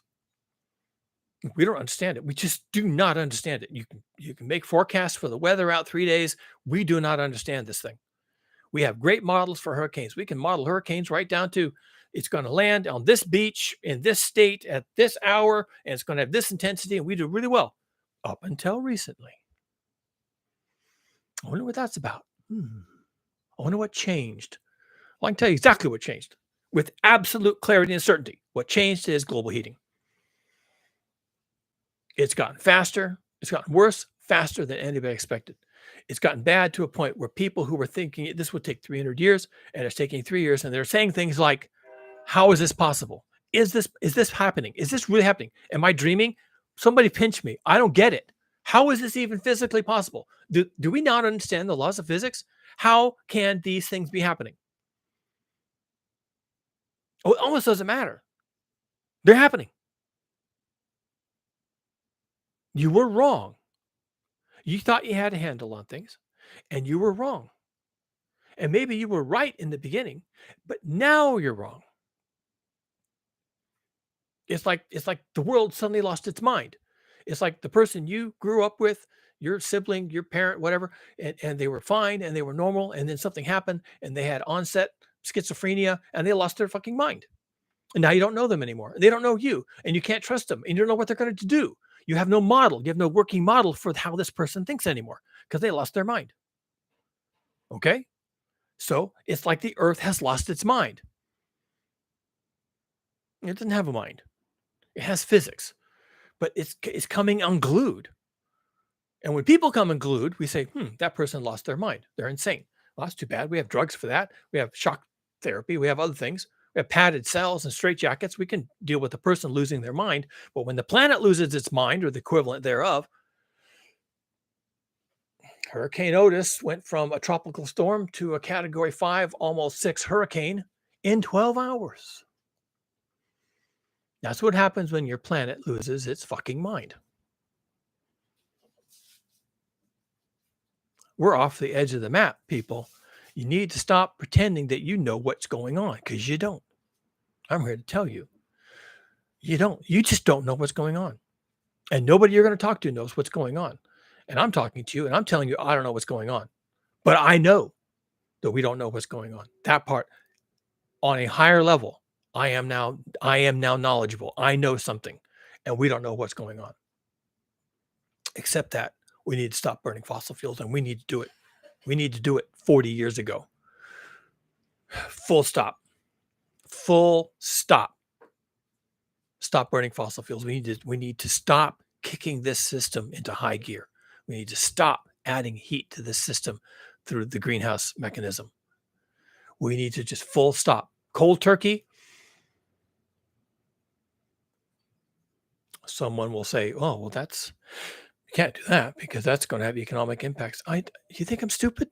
We don't understand it. We just do not understand it. You can make forecasts for the weather out 3 days. We do not understand this thing. We have great models for hurricanes. We can model hurricanes right down to it's going to land on this beach in this state at this hour, and it's going to have this intensity, and we do really well up until recently. I wonder what that's about. I wonder what changed. Well, I can tell you exactly what changed with absolute clarity and certainty. What changed is global heating. It's gotten faster. It's gotten worse, faster than anybody expected. It's gotten bad to a point where people who were thinking this would take 300 years, and it's taking 3 years, and they're saying things like, how is this possible? Is this happening? Is this really happening? Am I dreaming? Somebody pinch me. I don't get it. How is this even physically possible? Do we not understand the laws of physics? How can these things be happening? Oh, it almost doesn't matter. They're happening. You were wrong. You thought you had a handle on things, and you were wrong. And maybe you were right in the beginning, but now you're wrong. It's like the world suddenly lost its mind. It's like the person you grew up with, your sibling, your parent, whatever, and they were fine and they were normal, and then something happened and they had onset schizophrenia and they lost their fucking mind. And now you don't know them anymore. They don't know you, and you can't trust them, and you don't know what they're going to do. You have no model. You have no working model for how this person thinks anymore because they lost their mind. Okay? So it's like the earth has lost its mind. It doesn't have a mind. It has physics, but it's coming unglued. And when people come unglued, we say, that person lost their mind. They're insane. Well, that's too bad. We have drugs for that. We have shock therapy. We have other things. We have padded cells and straitjackets. We can deal with the person losing their mind. But when the planet loses its mind or the equivalent thereof, Hurricane Otis went from a tropical storm to a Category 5, almost 6 hurricane in 12 hours. That's what happens when your planet loses its fucking mind. We're off the edge of the map, people. You need to stop pretending that you know what's going on, because you don't. I'm here to tell you. You don't. You just don't know what's going on. And nobody you're going to talk to knows what's going on. And I'm talking to you and I'm telling you, I don't know what's going on. But I know that we don't know what's going on. That part, on a higher level, I am now knowledgeable. I know something, and we don't know what's going on. Except that we need to stop burning fossil fuels, and we need to do it. We need to do it 40 years ago. Full stop. Full stop. Stop burning fossil fuels. We need to stop kicking this system into high gear. We need to stop adding heat to this system through the greenhouse mechanism. We need to just full stop. Cold turkey. Someone will say, oh, well, you can't do that because that's going to have economic impacts. You think I'm stupid?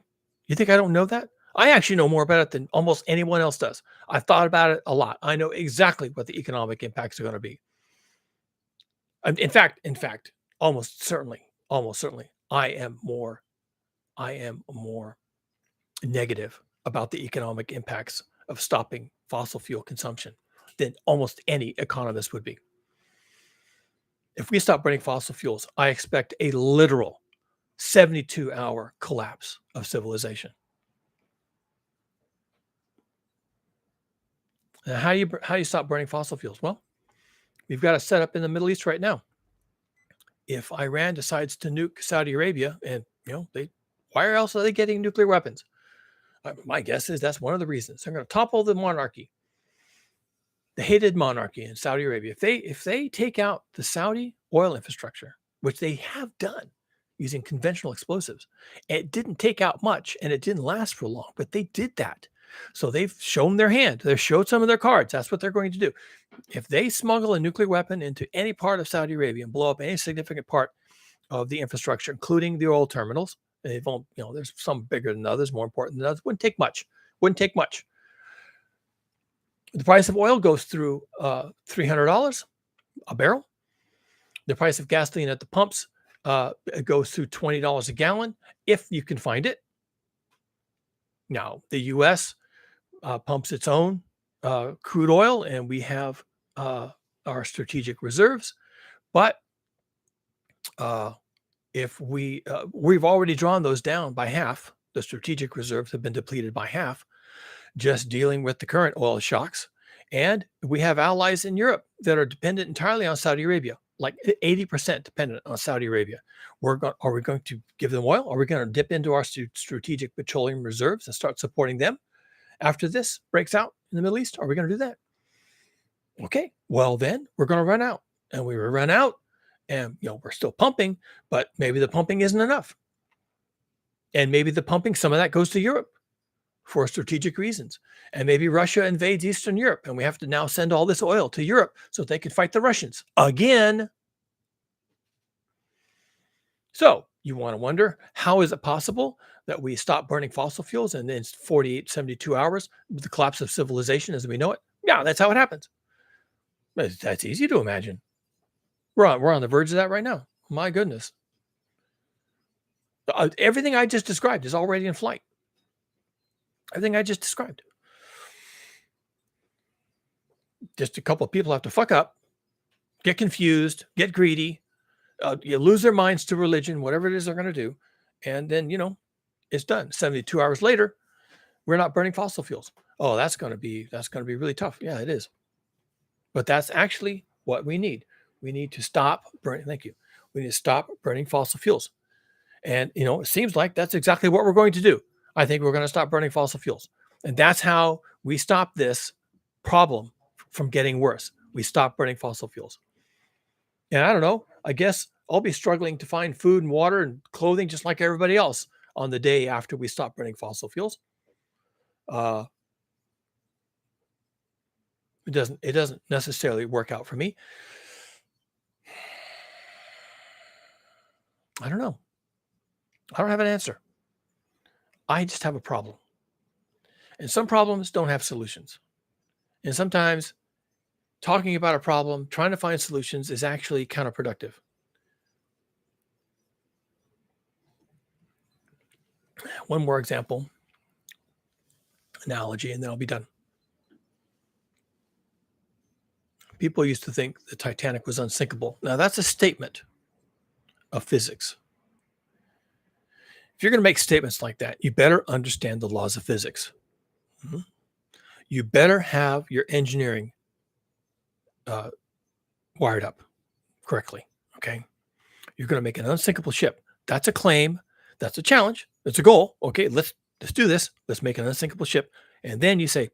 You think I don't know that? I actually know more about it than almost anyone else does. I've thought about it a lot. I know exactly what the economic impacts are going to be. In fact, almost certainly, I am more negative about the economic impacts of stopping fossil fuel consumption than almost any economist would be. If we stop burning fossil fuels, I expect a literal 72-hour collapse of civilization. Now, how do you stop burning fossil fuels? Well, we've got a setup in the Middle East right now. If Iran decides to nuke Saudi Arabia, and why else are they getting nuclear weapons? My guess is that's one of the reasons. They're going to topple the monarchy, the hated monarchy in Saudi Arabia. If they take out the Saudi oil infrastructure, which they have done using conventional explosives, it didn't take out much and it didn't last for long, but they did that. So they've shown their hand. They've showed some of their cards. That's what they're going to do. If they smuggle a nuclear weapon into any part of Saudi Arabia and blow up any significant part of the infrastructure, including the oil terminals, they won't, there's some bigger than others, more important than others. Wouldn't take much. Wouldn't take much. The price of oil goes through $300 a barrel. The price of gasoline at the pumps it goes through $20 a gallon if you can find it. Now, the U.S. Pumps its own crude oil, and we have our strategic reserves. But if we've already drawn those down by half, the strategic reserves have been depleted by half, just dealing with the current oil shocks. And we have allies in Europe that are dependent entirely on Saudi Arabia, like 80% dependent on Saudi Arabia. Are we going to give them oil? Are we going to dip into our strategic petroleum reserves and start supporting them after this breaks out in the Middle East? Are we going to do that? Okay, well then we're going to run out, and we run out, and we're still pumping, but maybe the pumping isn't enough, and maybe the pumping, some of that goes to Europe for strategic reasons, and maybe Russia invades Eastern Europe, and we have to now send all this oil to Europe so they can fight the Russians again. So you want to wonder, how is it possible that we stop burning fossil fuels and then 48, 72 hours, the collapse of civilization as we know it? Yeah, that's how it happens. That's easy to imagine. We're on the verge of that right now. My goodness. Everything I just described is already in flight. Everything I just described. Just a couple of people have to fuck up, get confused, get greedy, you lose their minds to religion, whatever it is they're going to do. And then, it's done. 72 hours later, we're not burning fossil fuels. Oh, that's going to be really tough. Yeah, it is. But that's actually what we need. We need to stop burning. Thank you. We need to stop burning fossil fuels. And, it seems like that's exactly what we're going to do. I think we're going to stop burning fossil fuels. And that's how we stop this problem from getting worse. We stop burning fossil fuels. And I don't know, I guess I'll be struggling to find food and water and clothing just like everybody else on the day after we stop burning fossil fuels. It doesn't necessarily work out for me. I don't know. I don't have an answer. I just have a problem. And some problems don't have solutions. And sometimes talking about a problem, trying to find solutions is actually counterproductive. One more example, analogy, and then I'll be done. People used to think the Titanic was unsinkable. Now, that's a statement of physics. If you're going to make statements like that, you better understand the laws of physics. Mm-hmm. You better have your engineering wired up correctly, okay? You're going to make an unsinkable ship. That's a claim. That's a challenge. That's a goal. Okay, let's do this. Let's make an unsinkable ship. And then you say,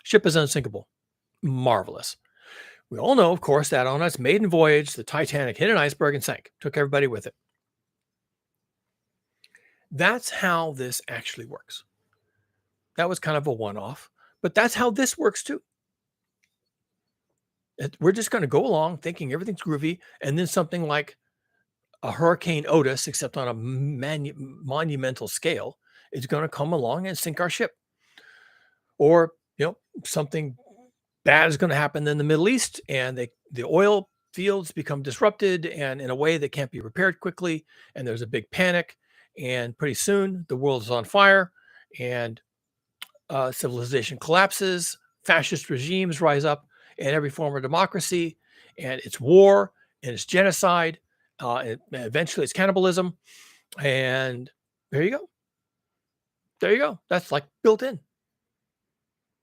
ship is unsinkable. Marvelous. We all know, of course, that on its maiden voyage, the Titanic hit an iceberg and sank, took everybody with it. That's how this actually works. That was kind of a one-off, but that's how this works too. We're just going to go along thinking everything's groovy, and then something like a Hurricane Otis, except on a monumental scale, is going to come along and sink our ship. Or, something bad is going to happen in the Middle East, and the oil fields become disrupted and in a way that can't be repaired quickly, and there's a big panic, and pretty soon the world is on fire, and civilization collapses, fascist regimes rise up in every form of democracy, and it's war, and it's genocide, and eventually it's cannibalism, and there you go. There you go. That's like built in.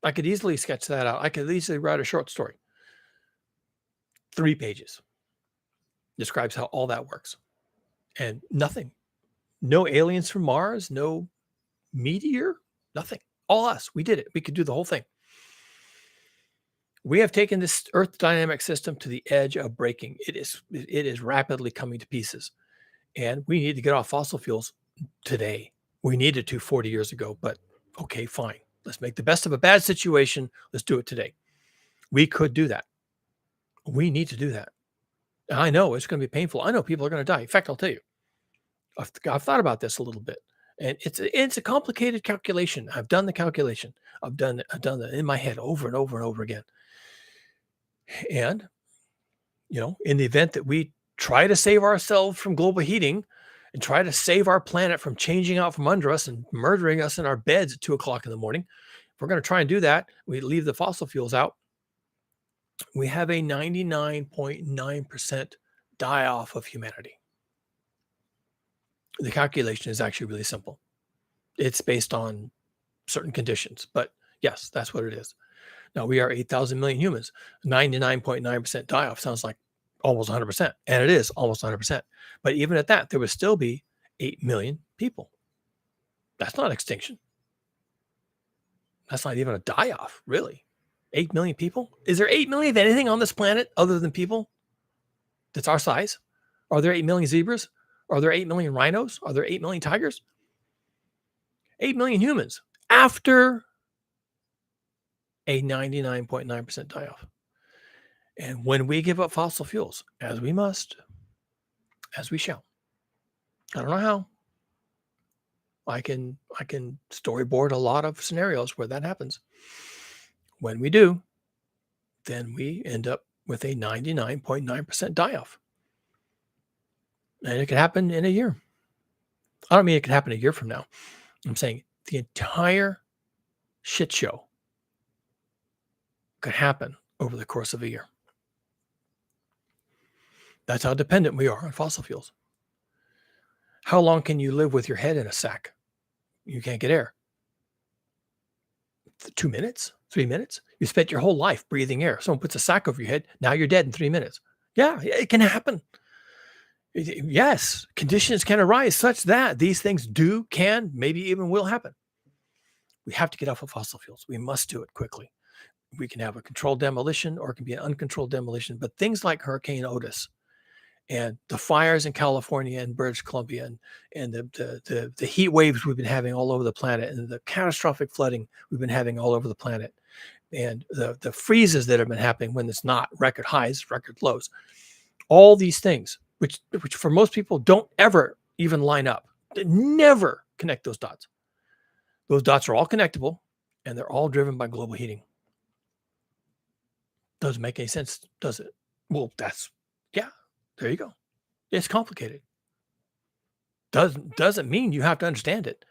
I could easily sketch that out. I could easily write a short story. 3 pages. Describes how all that works. And nothing. No aliens from Mars, no meteor, nothing. All us. We did it. We could do the whole thing. We have taken this Earth dynamic system to the edge of breaking. It is rapidly coming to pieces. And we need to get off fossil fuels today. We needed to 40 years ago, but okay, fine. Let's make the best of a bad situation. Let's do it today. We could do that. We need to do that. And I know it's going to be painful. I know people are going to die. In fact, I'll tell you, I've thought about this a little bit, and it's a complicated calculation. I've done the calculation. I've done it in my head over and over and over again. And in the event that we try to save ourselves from global heating and try to save our planet from changing out from under us and murdering us in our beds at 2:00 in the morning, if we're going to try and do that, we leave the fossil fuels out. We have a 99.9% die off of humanity. The calculation is actually really simple. It's based on certain conditions, but yes, that's what it is. Now, we are 8,000 million humans. 99.9% die off sounds like almost 100%, and it is almost 100%. But even at that, there would still be 8 million people. That's not extinction. That's not even a die off, really. 8 million people? Is there 8 million of anything on this planet other than people that's our size? Are there 8 million zebras? Are there 8 million rhinos? Are there 8 million tigers? 8 million humans after a 99.9% die off. And when we give up fossil fuels, as we must, as we shall, I don't know how. I can storyboard a lot of scenarios where that happens. When we do, then we end up with a 99.9% die off. And it could happen in a year. I don't mean it could happen a year from now. I'm saying the entire shit show could happen over the course of a year. That's how dependent we are on fossil fuels. How long can you live with your head in a sack? You can't get air. 2 minutes? 3 minutes? You spent your whole life breathing air. Someone puts a sack over your head. Now you're dead in 3 minutes. Yeah, it can happen. Yes, conditions can arise such that these things can, maybe even will happen. We have to get off of fossil fuels. We must do it quickly. We can have a controlled demolition or it can be an uncontrolled demolition. But things like Hurricane Otis and the fires in California and British Columbia and the heat waves we've been having all over the planet and the catastrophic flooding we've been having all over the planet and the freezes that have been happening when it's not record highs, record lows, all these things, which for most people don't ever even line up. They never connect those dots. Those dots are all connectable and they're all driven by global heating. Doesn't make any sense, does it? Well, there you go. It's complicated. Doesn't mean you have to understand it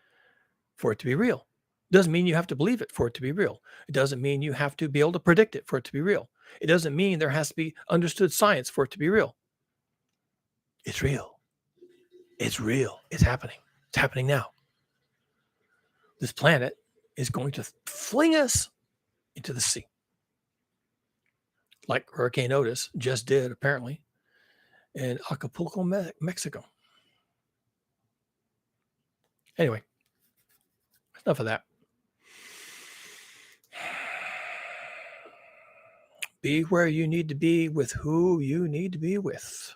for it to be real. Doesn't mean you have to believe it for it to be real. It doesn't mean you have to be able to predict it for it to be real. It doesn't mean there has to be understood science for it to be real. It's real. It's real. It's happening. It's happening now. This planet is going to fling us into the sea. Like Hurricane Otis just did, apparently, in Acapulco, Mexico. Anyway, enough of that. Be where you need to be with who you need to be with.